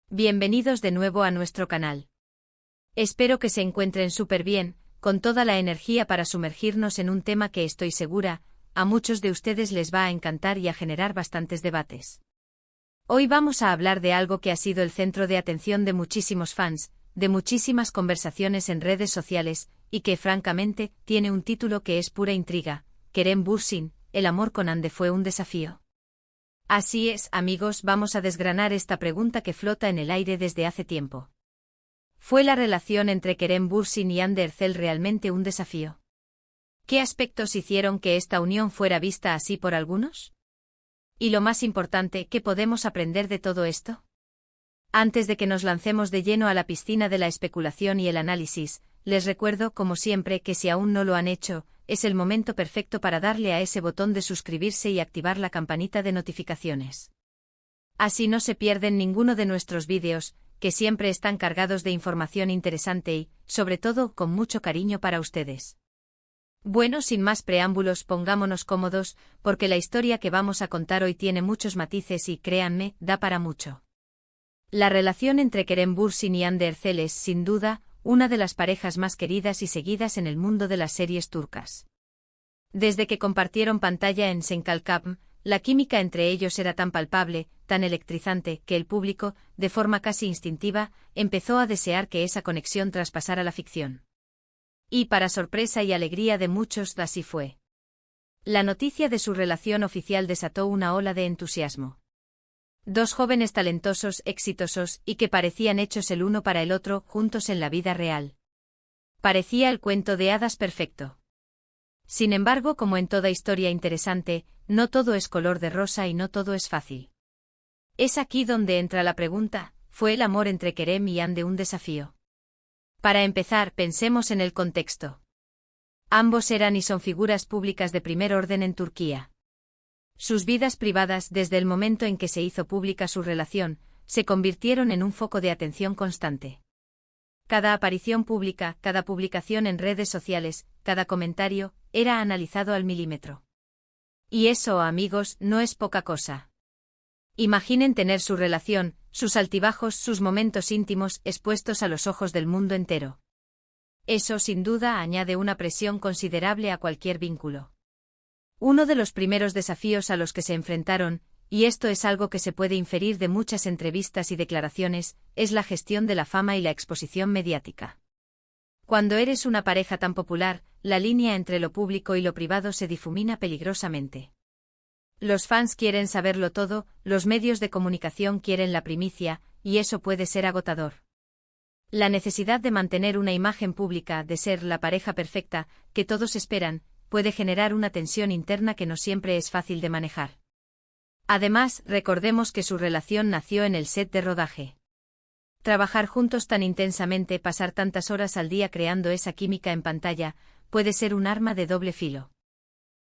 Bienvenidos de nuevo a nuestro canal. Espero que se encuentren súper bien, con toda la energía para sumergirnos en un tema que estoy segura, a muchos de ustedes les va a encantar y a generar bastantes debates. Hoy vamos a hablar de algo que ha sido el centro de atención de muchísimos fans, de muchísimas conversaciones en redes sociales, y que francamente tiene un título que es pura intriga: Kerem Bürsin, ¿el amor con Hande fue un desafío? Así es, amigos, vamos a desgranar esta pregunta que flota en el aire desde hace tiempo. ¿Fue la relación entre Kerem Bürsin y Hande Erçel realmente un desafío? ¿Qué aspectos hicieron que esta unión fuera vista así por algunos? Y lo más importante, ¿qué podemos aprender de todo esto? Antes de que nos lancemos de lleno a la piscina de la especulación y el análisis, les recuerdo, como siempre, que si aún no lo han hecho, es el momento perfecto para darle a ese botón de suscribirse y activar la campanita de notificaciones. Así no se pierden ninguno de nuestros vídeos, que siempre están cargados de información interesante y, sobre todo, con mucho cariño para ustedes. Bueno, sin más preámbulos, pongámonos cómodos, porque la historia que vamos a contar hoy tiene muchos matices y, créanme, da para mucho. La relación entre Kerem Bürsin y Hande Erçel es, sin duda, una de las parejas más queridas y seguidas en el mundo de las series turcas. Desde que compartieron pantalla en Sen Kalkapm, la química entre ellos era tan palpable, tan electrizante, que el público, de forma casi instintiva, empezó a desear que esa conexión traspasara la ficción. Y para sorpresa y alegría de muchos, así fue. La noticia de su relación oficial desató una ola de entusiasmo. Dos jóvenes talentosos, exitosos, y que parecían hechos el uno para el otro, juntos en la vida real. Parecía el cuento de hadas perfecto. Sin embargo, como en toda historia interesante, no todo es color de rosa y no todo es fácil. Es aquí donde entra la pregunta: ¿fue el amor entre Kerem y Hande un desafío? Para empezar, pensemos en el contexto. Ambos eran y son figuras públicas de primer orden en Turquía. Sus vidas privadas, desde el momento en que se hizo pública su relación, se convirtieron en un foco de atención constante. Cada aparición pública, cada publicación en redes sociales, cada comentario, era analizado al milímetro. Y eso, amigos, no es poca cosa. Imaginen tener su relación, sus altibajos, sus momentos íntimos, expuestos a los ojos del mundo entero. Eso, sin duda, añade una presión considerable a cualquier vínculo. Uno de los primeros desafíos a los que se enfrentaron, y esto es algo que se puede inferir de muchas entrevistas y declaraciones, es la gestión de la fama y la exposición mediática. Cuando eres una pareja tan popular, la línea entre lo público y lo privado se difumina peligrosamente. Los fans quieren saberlo todo, los medios de comunicación quieren la primicia, y eso puede ser agotador. La necesidad de mantener una imagen pública, de ser la pareja perfecta, que todos esperan, puede generar una tensión interna que no siempre es fácil de manejar. Además, recordemos que su relación nació en el set de rodaje. Trabajar juntos tan intensamente, pasar tantas horas al día creando esa química en pantalla, puede ser un arma de doble filo.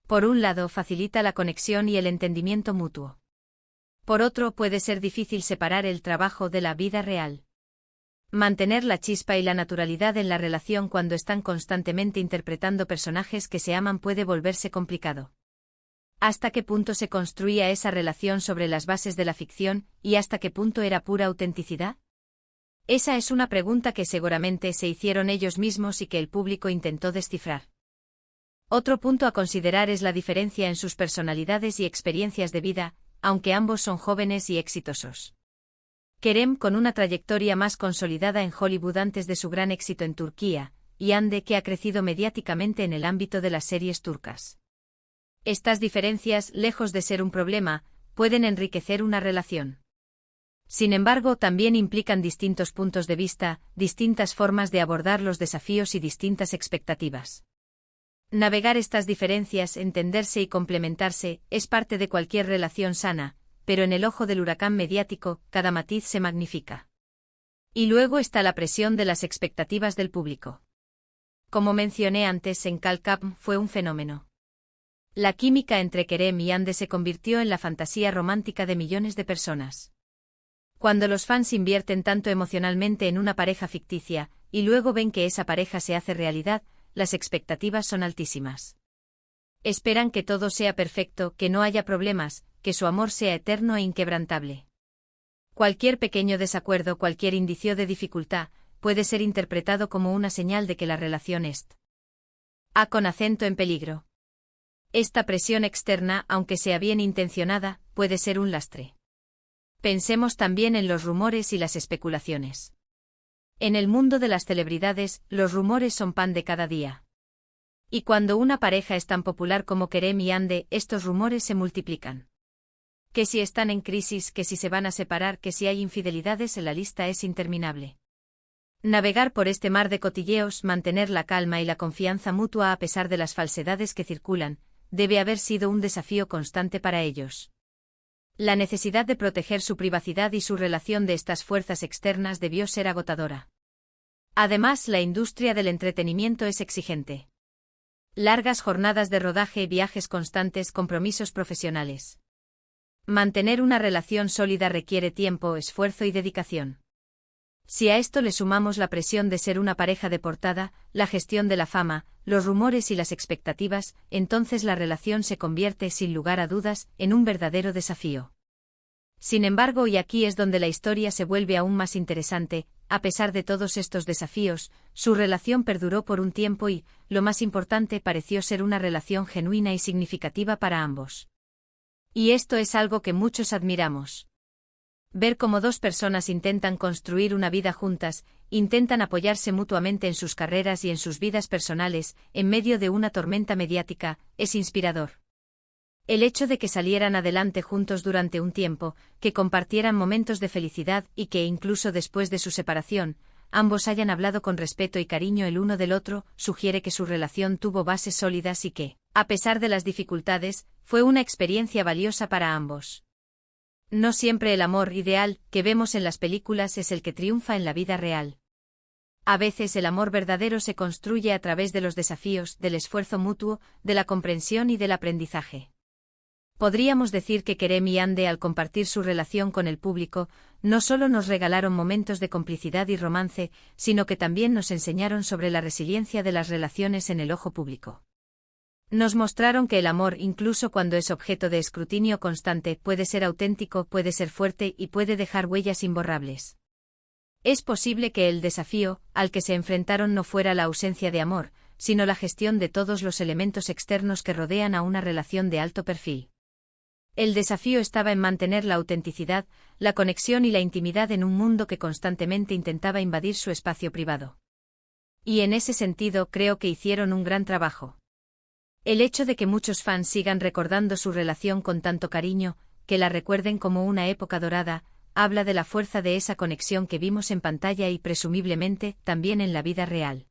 Por un lado, facilita la conexión y el entendimiento mutuo. Por otro, puede ser difícil separar el trabajo de la vida real. Mantener la chispa y la naturalidad en la relación cuando están constantemente interpretando personajes que se aman puede volverse complicado. ¿Hasta qué punto se construía esa relación sobre las bases de la ficción, y hasta qué punto era pura autenticidad? Esa es una pregunta que seguramente se hicieron ellos mismos y que el público intentó descifrar. Otro punto a considerar es la diferencia en sus personalidades y experiencias de vida, aunque ambos son jóvenes y exitosos. Kerem, con una trayectoria más consolidada en Hollywood antes de su gran éxito en Turquía, y Hande, que ha crecido mediáticamente en el ámbito de las series turcas. Estas diferencias, lejos de ser un problema, pueden enriquecer una relación. Sin embargo, también implican distintos puntos de vista, distintas formas de abordar los desafíos y distintas expectativas. Navegar estas diferencias, entenderse y complementarse, es parte de cualquier relación sana, pero en el ojo del huracán mediático, cada matiz se magnifica. Y luego está la presión de las expectativas del público. Como mencioné antes, Sen Kalkapm fue un fenómeno. La química entre Kerem y Hande se convirtió en la fantasía romántica de millones de personas. Cuando los fans invierten tanto emocionalmente en una pareja ficticia, y luego ven que esa pareja se hace realidad, las expectativas son altísimas. Esperan que todo sea perfecto, que no haya problemas, que su amor sea eterno e inquebrantable. Cualquier pequeño desacuerdo, cualquier indicio de dificultad, puede ser interpretado como una señal de que la relación está con acento en peligro. Esta presión externa, aunque sea bien intencionada, puede ser un lastre. Pensemos también en los rumores y las especulaciones. En el mundo de las celebridades, los rumores son pan de cada día. Y cuando una pareja es tan popular como Kerem y Hande, estos rumores se multiplican. Que si están en crisis, que si se van a separar, que si hay infidelidades, la lista es interminable. Navegar por este mar de cotilleos, mantener la calma y la confianza mutua a pesar de las falsedades que circulan, debe haber sido un desafío constante para ellos. La necesidad de proteger su privacidad y su relación de estas fuerzas externas debió ser agotadora. Además, la industria del entretenimiento es exigente. Largas jornadas de rodaje, viajes constantes, compromisos profesionales. Mantener una relación sólida requiere tiempo, esfuerzo y dedicación. Si a esto le sumamos la presión de ser una pareja de portada, la gestión de la fama, los rumores y las expectativas, entonces la relación se convierte, sin lugar a dudas, en un verdadero desafío. Sin embargo, y aquí es donde la historia se vuelve aún más interesante, a pesar de todos estos desafíos, su relación perduró por un tiempo y, lo más importante, pareció ser una relación genuina y significativa para ambos. Y esto es algo que muchos admiramos. Ver cómo dos personas intentan construir una vida juntas, intentan apoyarse mutuamente en sus carreras y en sus vidas personales, en medio de una tormenta mediática, es inspirador. El hecho de que salieran adelante juntos durante un tiempo, que compartieran momentos de felicidad y que incluso después de su separación, ambos hayan hablado con respeto y cariño el uno del otro, sugiere que su relación tuvo bases sólidas y que, a pesar de las dificultades, fue una experiencia valiosa para ambos. No siempre el amor ideal que vemos en las películas es el que triunfa en la vida real. A veces el amor verdadero se construye a través de los desafíos, del esfuerzo mutuo, de la comprensión y del aprendizaje. Podríamos decir que Kerem y Hande, al compartir su relación con el público, no solo nos regalaron momentos de complicidad y romance, sino que también nos enseñaron sobre la resiliencia de las relaciones en el ojo público. Nos mostraron que el amor, incluso cuando es objeto de escrutinio constante, puede ser auténtico, puede ser fuerte y puede dejar huellas imborrables. Es posible que el desafío al que se enfrentaron no fuera la ausencia de amor, sino la gestión de todos los elementos externos que rodean a una relación de alto perfil. El desafío estaba en mantener la autenticidad, la conexión y la intimidad en un mundo que constantemente intentaba invadir su espacio privado. Y en ese sentido creo que hicieron un gran trabajo. El hecho de que muchos fans sigan recordando su relación con tanto cariño, que la recuerden como una época dorada, habla de la fuerza de esa conexión que vimos en pantalla y presumiblemente también en la vida real.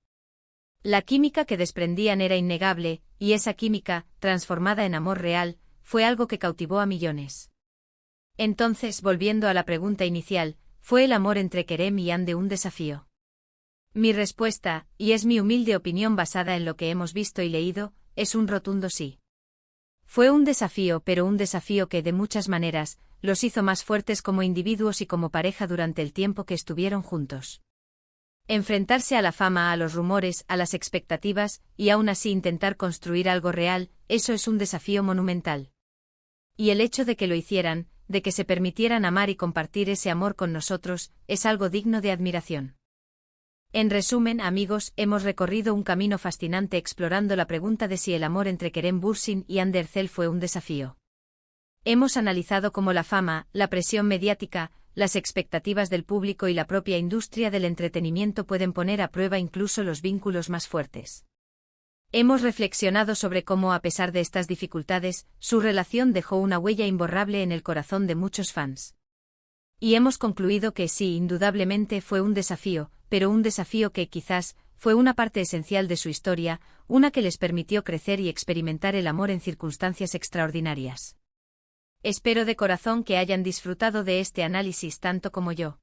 La química que desprendían era innegable, y esa química, transformada en amor real, fue algo que cautivó a millones. Entonces, volviendo a la pregunta inicial, ¿fue el amor entre Kerem y Hande un desafío? Mi respuesta, y es mi humilde opinión basada en lo que hemos visto y leído, es un rotundo sí. Fue un desafío, pero un desafío que, de muchas maneras, los hizo más fuertes como individuos y como pareja durante el tiempo que estuvieron juntos. Enfrentarse a la fama, a los rumores, a las expectativas, y aún así intentar construir algo real, eso es un desafío monumental. Y el hecho de que lo hicieran, de que se permitieran amar y compartir ese amor con nosotros, es algo digno de admiración. En resumen, amigos, hemos recorrido un camino fascinante explorando la pregunta de si el amor entre Kerem Bürsin y Hande Erçel fue un desafío. Hemos analizado cómo la fama, la presión mediática, las expectativas del público y la propia industria del entretenimiento pueden poner a prueba incluso los vínculos más fuertes. Hemos reflexionado sobre cómo, a pesar de estas dificultades, su relación dejó una huella imborrable en el corazón de muchos fans. Y hemos concluido que sí, indudablemente fue un desafío, pero un desafío que quizás fue una parte esencial de su historia, una que les permitió crecer y experimentar el amor en circunstancias extraordinarias. Espero de corazón que hayan disfrutado de este análisis tanto como yo.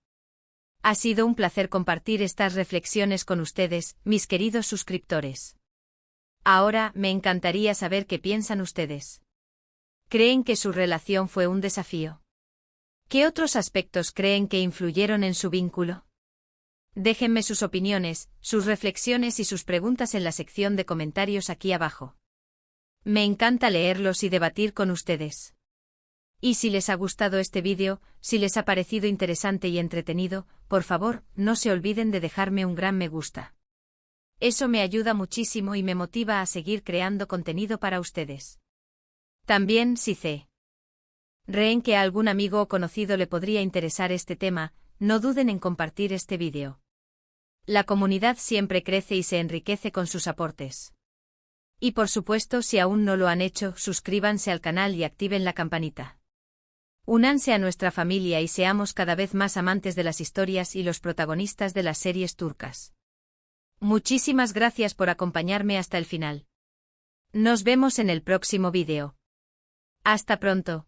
Ha sido un placer compartir estas reflexiones con ustedes, mis queridos suscriptores. Ahora, me encantaría saber qué piensan ustedes. ¿Creen que su relación fue un desafío? ¿Qué otros aspectos creen que influyeron en su vínculo? Déjenme sus opiniones, sus reflexiones y sus preguntas en la sección de comentarios aquí abajo. Me encanta leerlos y debatir con ustedes. Y si les ha gustado este vídeo, si les ha parecido interesante y entretenido, por favor, no se olviden de dejarme un gran me gusta. Eso me ayuda muchísimo y me motiva a seguir creando contenido para ustedes. También, si creen que a algún amigo o conocido le podría interesar este tema, no duden en compartir este vídeo. La comunidad siempre crece y se enriquece con sus aportes. Y por supuesto, si aún no lo han hecho, suscríbanse al canal y activen la campanita. Únanse a nuestra familia y seamos cada vez más amantes de las historias y los protagonistas de las series turcas. Muchísimas gracias por acompañarme hasta el final. Nos vemos en el próximo vídeo. Hasta pronto.